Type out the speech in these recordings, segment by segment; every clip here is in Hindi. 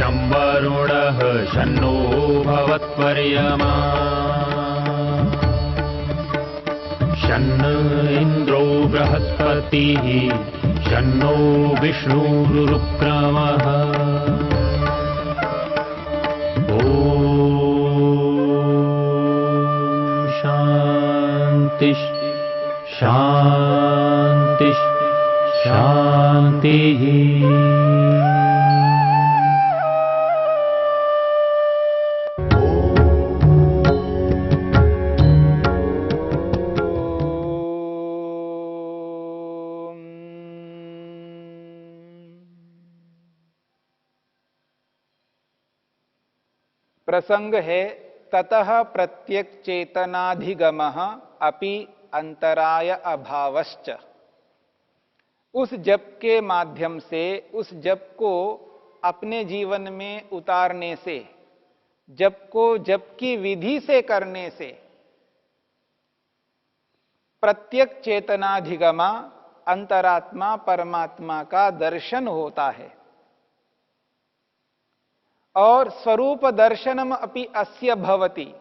शं वरुणः शन्नो भवत्पर्यमा शन्न इन्द्रो बृहस्पतिः शन्नो विष्णुरुक्रमः ॐ शान्ति शान्ति शान्तिः। प्रसंग है ततः प्रत्यक चेतनाधिगमः अपि अंतराय अभावश्च। उस जप के माध्यम से, उस जप को अपने जीवन में उतारने से, जप को जप की विधि से करने से प्रत्यक चेतनाधिगमा, अंतरात्मा परमात्मा का दर्शन होता है। और स्वरूप दर्शनम अपि अस्य भवति।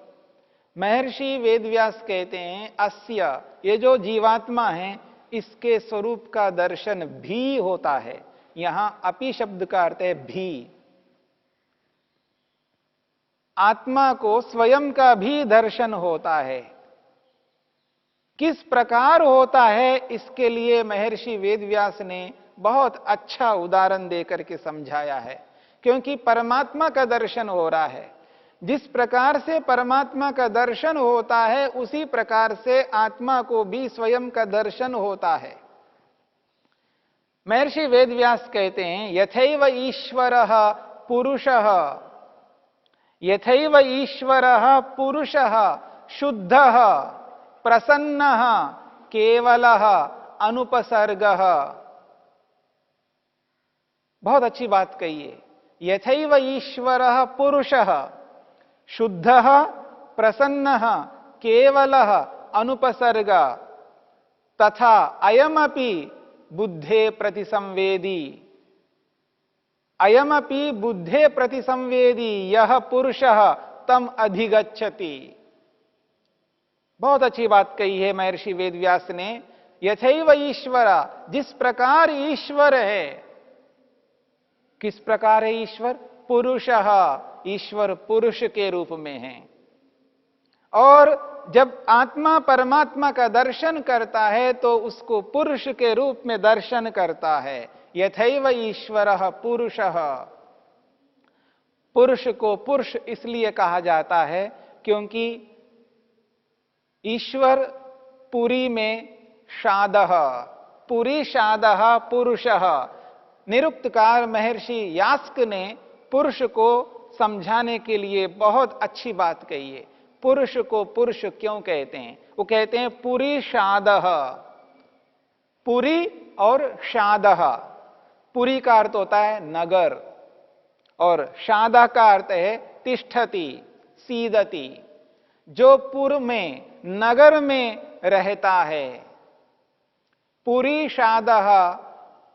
महर्षि वेदव्यास कहते हैं अस्य, ये जो जीवात्मा है इसके स्वरूप का दर्शन भी होता है। यहां अपि शब्द का अर्थ है भी। आत्मा को स्वयं का भी दर्शन होता है। किस प्रकार होता है इसके लिए महर्षि वेदव्यास ने बहुत अच्छा उदाहरण देकर के समझाया है। क्योंकि परमात्मा का दर्शन हो रहा है, जिस प्रकार से परमात्मा का दर्शन होता है उसी प्रकार से आत्मा को भी स्वयं का दर्शन होता है। महर्षि वेदव्यास कहते हैं यथैव ईश्वरः पुरुषः, यथैव ईश्वरः पुरुषः शुद्धः प्रसन्नः केवलः अनुपसर्गः। बहुत अच्छी बात कही है। यथैव ईश्वरः पुरुषः शुद्धः प्रसन्नः केवलः अनुपसर्गः तथा अयमपि बुद्धे प्रतिसंवेदी, अयमपि बुद्धे प्रतिसंवेदी यह पुरुषः तम अधिगच्छति। बहुत अच्छी बात कही है महर्षि वेदव्यास ने। यथैव ईश्वर, जिस प्रकार ईश्वर है, किस प्रकार है ईश्वर? पुरुषः, ईश्वर पुरुष के रूप में है। और जब आत्मा परमात्मा का दर्शन करता है तो उसको पुरुष के रूप में दर्शन करता है। यथैव ईश्वरः पुरुषः। पुरुष को पुरुष इसलिए कहा जाता है क्योंकि ईश्वर पुरी में शादः, पुरी शादः पुरुषः। निरुक्तकार महर्षि यास्क ने पुरुष को समझाने के लिए बहुत अच्छी बात कही है। पुरुष को पुरुष क्यों कहते हैं? वो कहते हैं पुरी शादः, पुरी और शादः। पुरी का अर्थ होता है नगर और शादः का अर्थ है तिष्ठति, सीदति। जो पुर में, नगर में रहता है। पुरी शादः,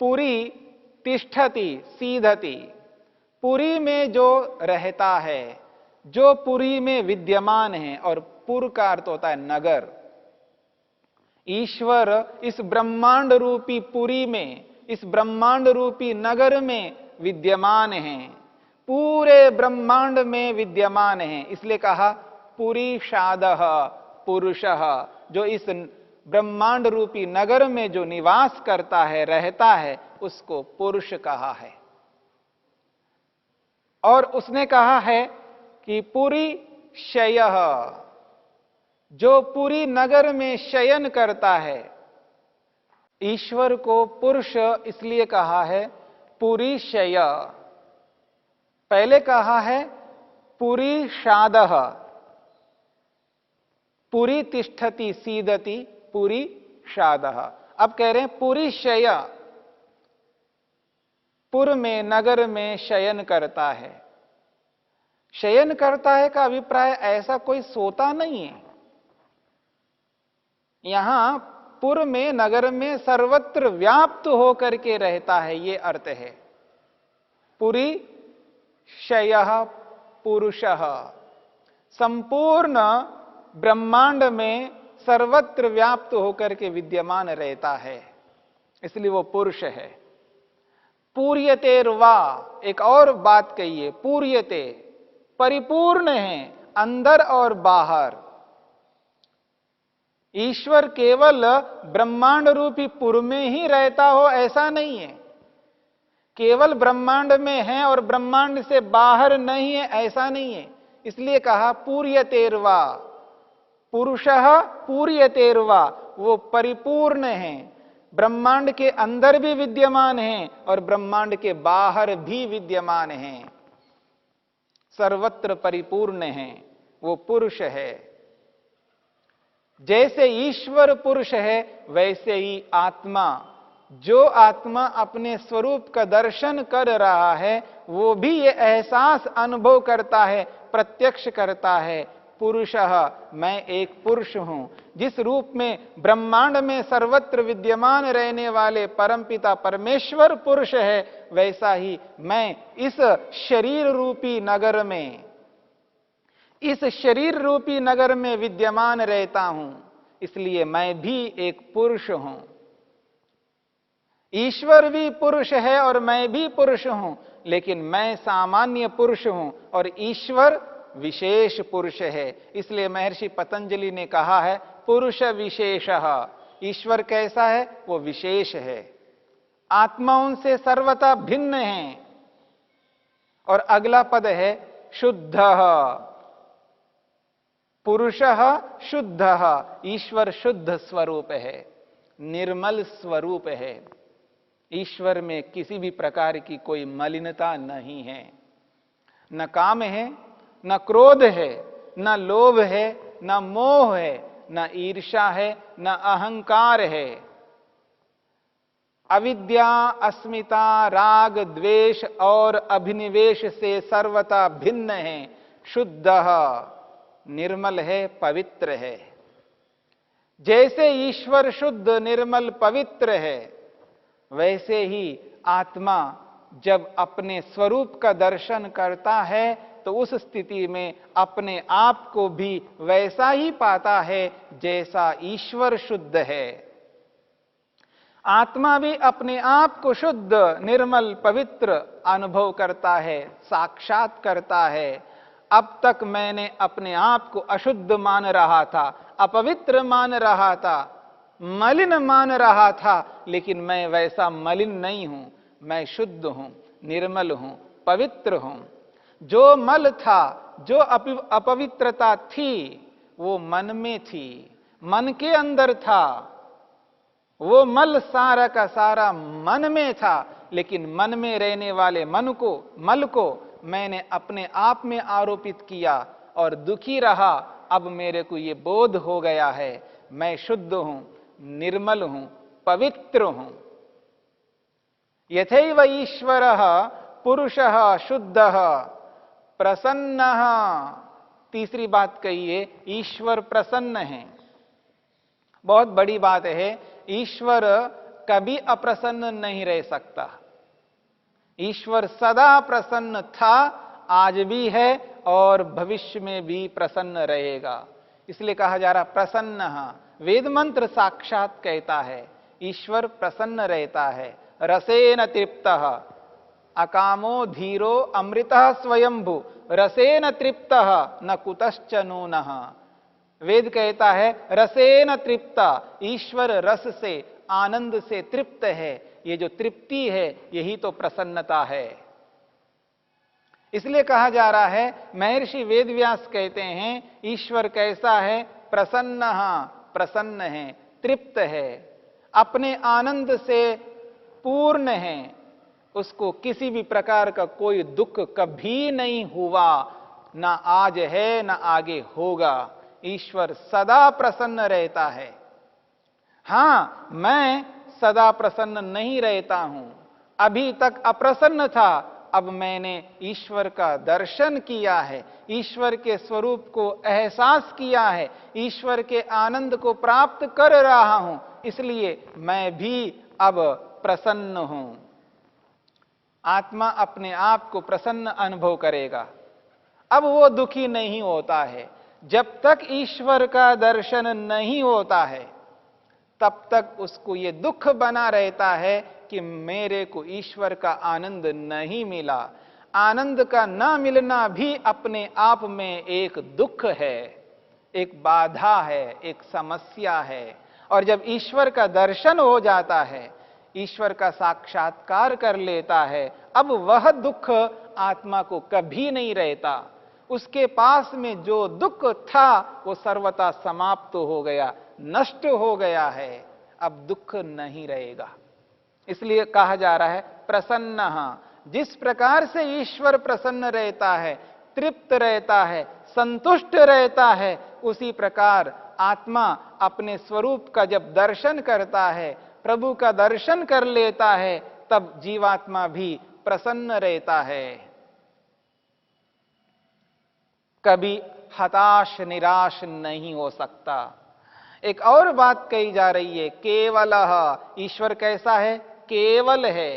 पुरी तिष्ठति सीधति। पुरी में जो रहता है, जो पुरी में विद्यमान है। और पुर का अर्थ होता है नगर। ईश्वर इस ब्रह्मांड रूपी पुरी में, इस ब्रह्मांड रूपी नगर में विद्यमान है, पूरे ब्रह्मांड में विद्यमान है। इसलिए कहा पुरी शादः पुरुषः। जो इस ब्रह्मांड रूपी नगर में जो निवास करता है, रहता है, उसको पुरुष कहा है। और उसने कहा है कि पुरी शयः, जो पूरी नगर में शयन करता है। ईश्वर को पुरुष इसलिए कहा है पुरी शय। पहले कहा है पुरी शादः, पुरी तिष्ठति सीदति, पुरी शादः। अब कह रहे हैं पुरी शय, पुर में, नगर में शयन करता है। शयन करता है का अभिप्राय ऐसा कोई सोता नहीं है। यहां पुर में, नगर में सर्वत्र व्याप्त होकर के रहता है, ये अर्थ है। पुरी क्षयः पुरुषः। संपूर्ण ब्रह्मांड में सर्वत्र व्याप्त होकर के विद्यमान रहता है, इसलिए वो पुरुष है। पूर्यतेर्वा, एक और बात कहिए, पूर्यते, परिपूर्ण है अंदर और बाहर। ईश्वर केवल ब्रह्मांड रूपी पुर में ही रहता हो ऐसा नहीं है, केवल ब्रह्मांड में है और ब्रह्मांड से बाहर नहीं है ऐसा नहीं है। इसलिए कहा पूर्यतेर्वा, पुरुषः पूर्यतेर्वा, वो परिपूर्ण है, ब्रह्मांड के अंदर भी विद्यमान है और ब्रह्मांड के बाहर भी विद्यमान है, सर्वत्र परिपूर्ण है, वो पुरुष है। जैसे ईश्वर पुरुष है वैसे ही आत्मा, जो आत्मा अपने स्वरूप का दर्शन कर रहा है वो भी ये एहसास अनुभव करता है, प्रत्यक्ष करता है, पुरुषः, मैं एक पुरुष हूं। जिस रूप में ब्रह्मांड में सर्वत्र विद्यमान रहने वाले परमपिता परमेश्वर पुरुष है, वैसा ही मैं इस शरीर रूपी नगर में, इस शरीर रूपी नगर में विद्यमान रहता हूं, इसलिए मैं भी एक पुरुष हूं। ईश्वर भी पुरुष है और मैं भी पुरुष हूं, लेकिन मैं सामान्य पुरुष हूं और ईश्वर विशेष पुरुष है। इसलिए महर्षि पतंजलि ने कहा है पुरुष विशेषः। ईश्वर कैसा है? वो विशेष है, आत्माओं से सर्वथा भिन्न है। और अगला पद है शुद्धः, पुरुषः शुद्धः, ईश्वर शुद्ध स्वरूप है, निर्मल स्वरूप है। ईश्वर में किसी भी प्रकार की कोई मलिनता नहीं है, न काम है, न क्रोध है, न लोभ है, न मोह है, न ईर्ष्या है, न अहंकार है। अविद्या, अस्मिता, राग, द्वेष और अभिनिवेश से सर्वथा भिन्न है, शुद्धः, निर्मल है, पवित्र है। जैसे ईश्वर शुद्ध, निर्मल, पवित्र है, वैसे ही आत्मा जब अपने स्वरूप का दर्शन करता है तो उस स्थिति में अपने आप को भी वैसा ही पाता है जैसा ईश्वर शुद्ध है। आत्मा भी अपने आप को शुद्ध, निर्मल, पवित्र अनुभव करता है, साक्षात करता है। अब तक मैंने अपने आप को अशुद्ध मान रहा था, अपवित्र मान रहा था, मलिन मान रहा था, लेकिन मैं वैसा मलिन नहीं हूं, मैं शुद्ध हूं, निर्मल हूं, पवित्र हूं। जो मल था, जो अपवित्रता थी, वो मन में थी, मन के अंदर था, वो मल सारा का सारा मन में था, लेकिन मन में रहने वाले मल को मैंने अपने आप में आरोपित किया और दुखी रहा। अब मेरे को ये बोध हो गया है, मैं शुद्ध हूं, निर्मल हूं, पवित्र हूं। यथैव ईश्वरः पुरुषः शुद्धः प्रसन्नः। तीसरी बात कहिए, ईश्वर प्रसन्न है। बहुत बड़ी बात है, ईश्वर कभी अप्रसन्न नहीं रह सकता। ईश्वर सदा प्रसन्न था, आज भी है और भविष्य में भी प्रसन्न रहेगा। इसलिए कहा जा रहा प्रसन्न, वेद मंत्र साक्षात कहता है ईश्वर प्रसन्न रहता है। रसेन तृप्तः, अकामो धीरो अमृतः स्वयंभू, रसेन तृप्तः न कुतश्च नूनः। वेद कहता है रसेन तृप्ता, ईश्वर रस से, आनंद से तृप्त है। ये जो तृप्ति है यही तो प्रसन्नता है। इसलिए कहा जा रहा है, महर्षि वेदव्यास कहते हैं ईश्वर कैसा है? प्रसन्न, प्रसन्न है, तृप्त है, अपने आनंद से पूर्ण है, उसको किसी भी प्रकार का कोई दुख कभी नहीं हुआ, ना आज है ना आगे होगा। ईश्वर सदा प्रसन्न रहता है। हां, मैं सदा प्रसन्न नहीं रहता हूं, अभी तक अप्रसन्न था, अब मैंने ईश्वर का दर्शन किया है, ईश्वर के स्वरूप को एहसास किया है, ईश्वर के आनंद को प्राप्त कर रहा हूं, इसलिए मैं भी अब प्रसन्न हूं। आत्मा अपने आप को प्रसन्न अनुभव करेगा। अब वो दुखी नहीं होता है। जब तक ईश्वर का दर्शन नहीं होता है तब तक उसको ये दुख बना रहता है कि मेरे को ईश्वर का आनंद नहीं मिला। आनंद का ना मिलना भी अपने आप में एक दुख है, एक बाधा है, एक समस्या है। और जब ईश्वर का दर्शन हो जाता है, ईश्वर का साक्षात्कार कर लेता है, अब वह दुख आत्मा को कभी नहीं रहता। उसके पास में जो दुख था वो सर्वथा समाप्त हो गया, नष्ट हो गया है। अब दुख नहीं रहेगा। इसलिए कहा जा रहा है प्रसन्न। जिस प्रकार से ईश्वर प्रसन्न रहता है, तृप्त रहता है, संतुष्ट रहता है, उसी प्रकार आत्मा अपने स्वरूप का जब दर्शन करता है, प्रभु का दर्शन कर लेता है, तब जीवात्मा भी प्रसन्न रहता है। कभी हताश निराश नहीं हो सकता। एक और बात कही जा रही है, केवलः। ईश्वर कैसा है? केवल है,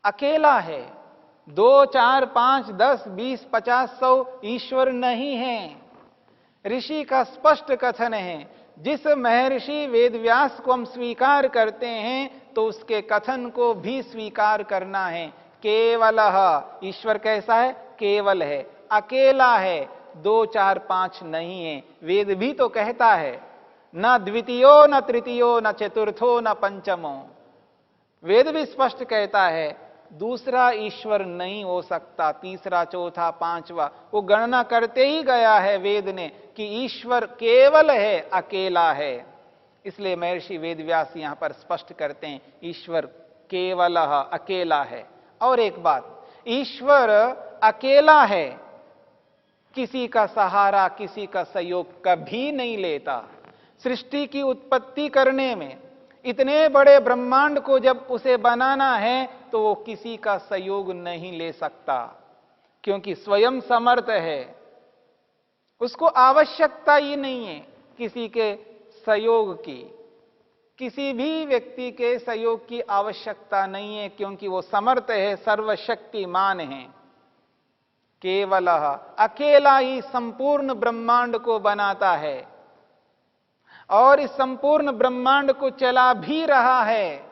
अकेला है। 2, 4, 5, 10, 20, 50, 100 ईश्वर नहीं है। ऋषि का स्पष्ट कथन है, जिस महर्षि वेदव्यास को हम स्वीकार करते हैं तो उसके कथन को भी स्वीकार करना है। केवलः। ईश्वर कैसा है? केवल है, अकेला है, 2, 4, 5 नहीं है। वेद भी तो कहता है, न द्वितीयो न तृतीयो न चतुर्थो न पंचमो। वेद भी स्पष्ट कहता है दूसरा ईश्वर नहीं हो सकता, तीसरा, चौथा, पांचवा। वो गणना करते ही गया है वेद ने कि ईश्वर केवल है, अकेला है। इसलिए महर्षि वेदव्यास यहां पर स्पष्ट करते हैं ईश्वर केवल अकेला है। और एक बात, ईश्वर अकेला है, किसी का सहारा, किसी का सहयोग कभी नहीं लेता। सृष्टि की उत्पत्ति करने में इतने बड़े ब्रह्मांड को जब उसे बनाना है तो वो किसी का सहयोग नहीं ले सकता, क्योंकि स्वयं समर्थ है। उसको आवश्यकता ही नहीं है किसी के सहयोग की, किसी भी व्यक्ति के सहयोग की आवश्यकता नहीं है, क्योंकि वो समर्थ है, सर्वशक्तिमान है। केवल अकेला ही संपूर्ण ब्रह्मांड को बनाता है और इस संपूर्ण ब्रह्मांड को चला भी रहा है,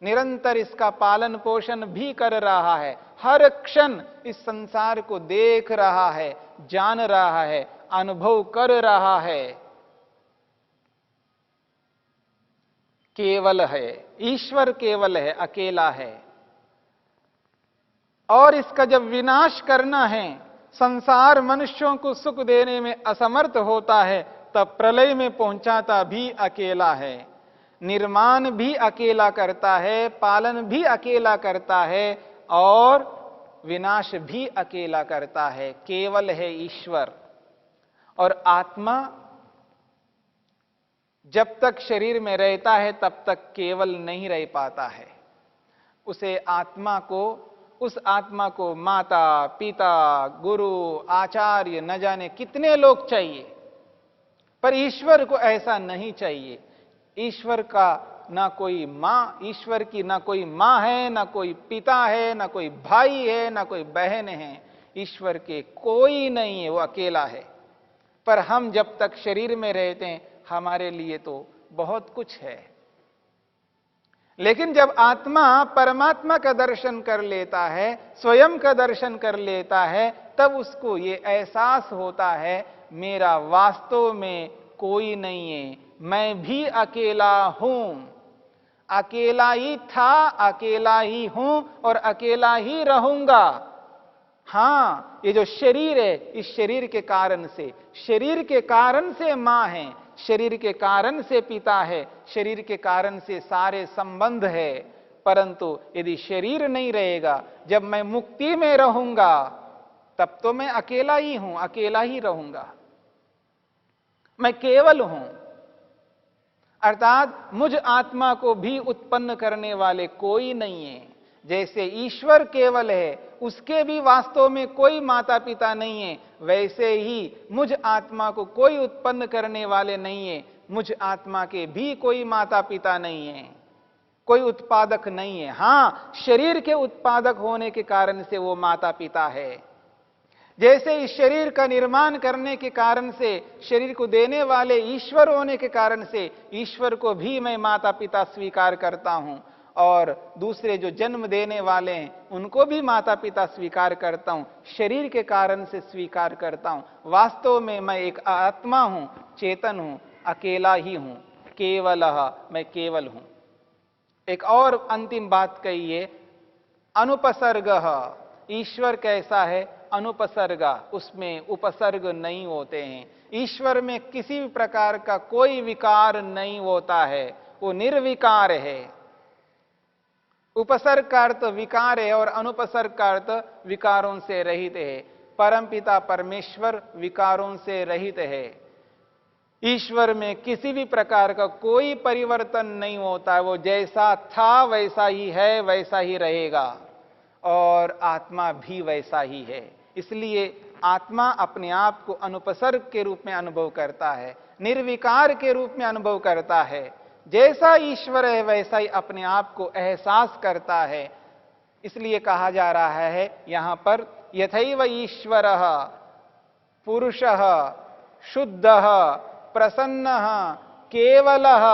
निरंतर इसका पालन पोषण भी कर रहा है। हर क्षण इस संसार को देख रहा है, जान रहा है, अनुभव कर रहा है। केवल है, ईश्वर केवल है, अकेला है। और इसका जब विनाश करना है, संसार मनुष्यों को सुख देने में असमर्थ होता है, तब प्रलय में पहुंचाता भी अकेला है। निर्माण भी अकेला करता है, पालन भी अकेला करता है और विनाश भी अकेला करता है। केवल है ईश्वर। और आत्मा जब तक शरीर में रहता है तब तक केवल नहीं रह पाता है। उसे आत्मा को, उस आत्मा को माता, पिता, गुरु, आचार्य, न जाने कितने लोग चाहिए, पर ईश्वर को ऐसा नहीं चाहिए। ईश्वर का ना कोई मां, ईश्वर की ना कोई मां है, ना कोई पिता है, ना कोई भाई है, ना कोई बहन है। ईश्वर के कोई नहीं है, वो अकेला है। पर हम जब तक शरीर में रहते हैं हमारे लिए तो बहुत कुछ है। लेकिन जब आत्मा परमात्मा का दर्शन कर लेता है, स्वयं का दर्शन कर लेता है, तब उसको ये एहसास होता है मेरा वास्तव में कोई नहीं है, मैं भी अकेला हूं। अकेला ही था, अकेला ही हूं और अकेला ही रहूंगा। हां, ये जो शरीर है, इस शरीर के कारण से, शरीर के कारण से मां है, शरीर के कारण से पिता है, शरीर के कारण से सारे संबंध है। परंतु यदि शरीर नहीं रहेगा, जब मैं मुक्ति में रहूंगा, तब तो मैं अकेला ही हूं, अकेला ही रहूंगा। मैं केवल हूं, अर्थात मुझ आत्मा को भी उत्पन्न करने वाले कोई नहीं है। जैसे ईश्वर केवल है, उसके भी वास्तव में कोई माता पिता नहीं है, वैसे ही मुझ आत्मा को कोई उत्पन्न करने वाले नहीं है, मुझ आत्मा के भी कोई माता पिता नहीं है। कोई उत्पादक नहीं है। हां, शरीर के उत्पादक होने के कारण से वो माता पिता है। जैसे इस शरीर का निर्माण करने के कारण से, शरीर को देने वाले ईश्वर होने के कारण से ईश्वर को भी मैं माता पिता स्वीकार करता हूं, और दूसरे जो जन्म देने वाले हैं उनको भी माता पिता स्वीकार करता हूं, शरीर के कारण से स्वीकार करता हूं। वास्तव में मैं एक आत्मा हूं, चेतन हूं, अकेला ही हूं, केवलः, मैं केवल हूं। एक और अंतिम बात कहिए, अनुपसर्गः, ईश्वर कैसा है? अनुपसर्गा, उसमें उपसर्ग नहीं होते हैं। ईश्वर में किसी भी प्रकार का कोई विकार नहीं होता है, वो निर्विकार है। उपसर्ग का अर्थ विकार है और अनुपसर्ग का अर्थ विकारों से रहित है। परमपिता परमेश्वर विकारों से रहित है। ईश्वर में किसी भी प्रकार का कोई परिवर्तन नहीं होता है, वो जैसा था वैसा ही है, वैसा ही रहेगा, और आत्मा भी वैसा ही है। इसलिए आत्मा अपने आप को अनुपसर्ग के रूप में अनुभव करता है, निर्विकार के रूप में अनुभव करता है। जैसा ईश्वर है वैसा ही अपने आप को एहसास करता है। इसलिए कहा जा रहा है यहां पर, यथैव ईश्वरः पुरुषः शुद्धः प्रसन्नः केवलः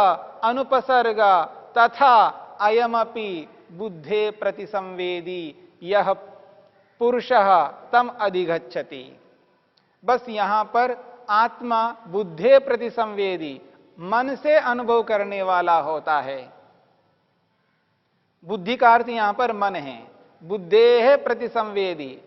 अनुपसर्गा तथा अयमपि बुद्धे प्रतिसंवेदी यह पुरुषः तम अधिगच्छति। बस यहां पर आत्मा बुद्धे प्रतिसंवेदी, मन से अनुभव करने वाला होता है। बुद्धि का अर्थ यहां पर मन है। बुद्धेः प्रतिसंवेदी,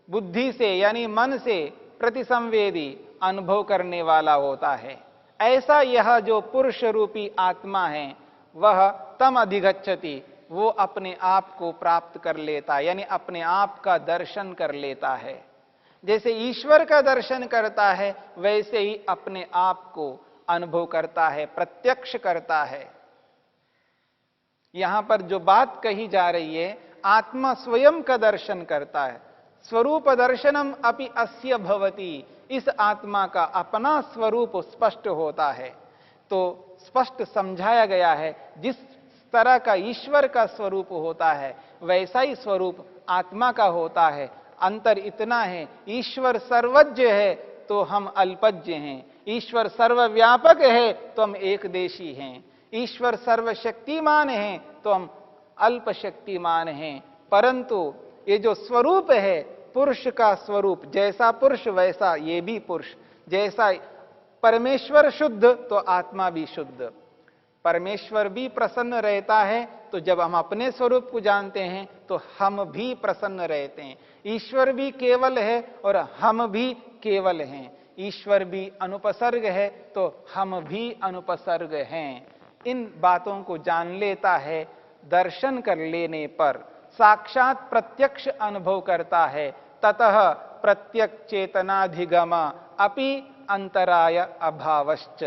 बुद्धि से यानी मन से प्रतिसंवेदी, अनुभव करने वाला होता है। ऐसा यह जो पुरुष रूपी आत्मा है वह तम अधिगच्छति, वो अपने आप को प्राप्त कर लेता है, यानी अपने आप का दर्शन कर लेता है। जैसे ईश्वर का दर्शन करता है वैसे ही अपने आप को अनुभव करता है, प्रत्यक्ष करता है। यहां पर जो बात कही जा रही है, आत्मा स्वयं का दर्शन करता है। स्वरूप दर्शनम अपि अस्य भवति, इस आत्मा का अपना स्वरूप स्पष्ट होता है। तो स्पष्ट समझाया गया है, जिस तरह का ईश्वर का स्वरूप होता है वैसा ही स्वरूप आत्मा का होता है। अंतर इतना है, ईश्वर सर्वज्ञ है तो हम अल्पज्ञ हैं, ईश्वर सर्वव्यापक है तो हम एकदेशी हैं, ईश्वर सर्वशक्तिमान है तो हम अल्पशक्तिमान हैं। परंतु ये जो स्वरूप है, पुरुष का स्वरूप, जैसा पुरुष वैसा ये भी पुरुष, जैसा परमेश्वर शुद्ध तो आत्मा भी शुद्ध। परमेश्वर भी प्रसन्न रहता है, तो जब हम अपने स्वरूप को जानते हैं तो हम भी प्रसन्न रहते हैं। ईश्वर भी केवल है और हम भी केवल हैं। ईश्वर भी अनुपसर्ग है तो हम भी अनुपसर्ग हैं। इन बातों को जान लेता है, दर्शन कर लेने पर साक्षात प्रत्यक्ष अनुभव करता है। ततः प्रत्यक्ष चेतनाधिगम अपि अंतराय अभावश्च।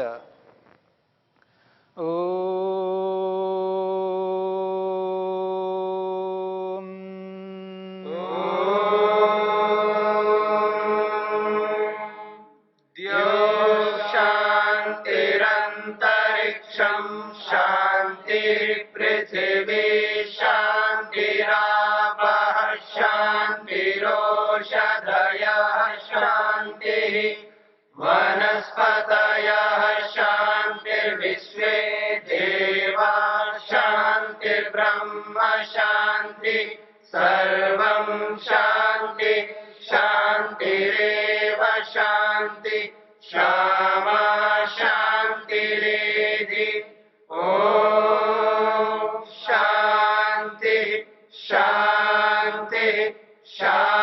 शांतिरंतरिक्षं शांतिर्पृथिवी शांतिरापः शांतिरोषधयः शांतिः वनस्पतयः शांतिर्विश्वे देवा शांतिर्ब्रह्म शांति सर्वं शांति शांतिरेव शांति क्षमा शांतिरेधि। ओम शांति शांति शांति।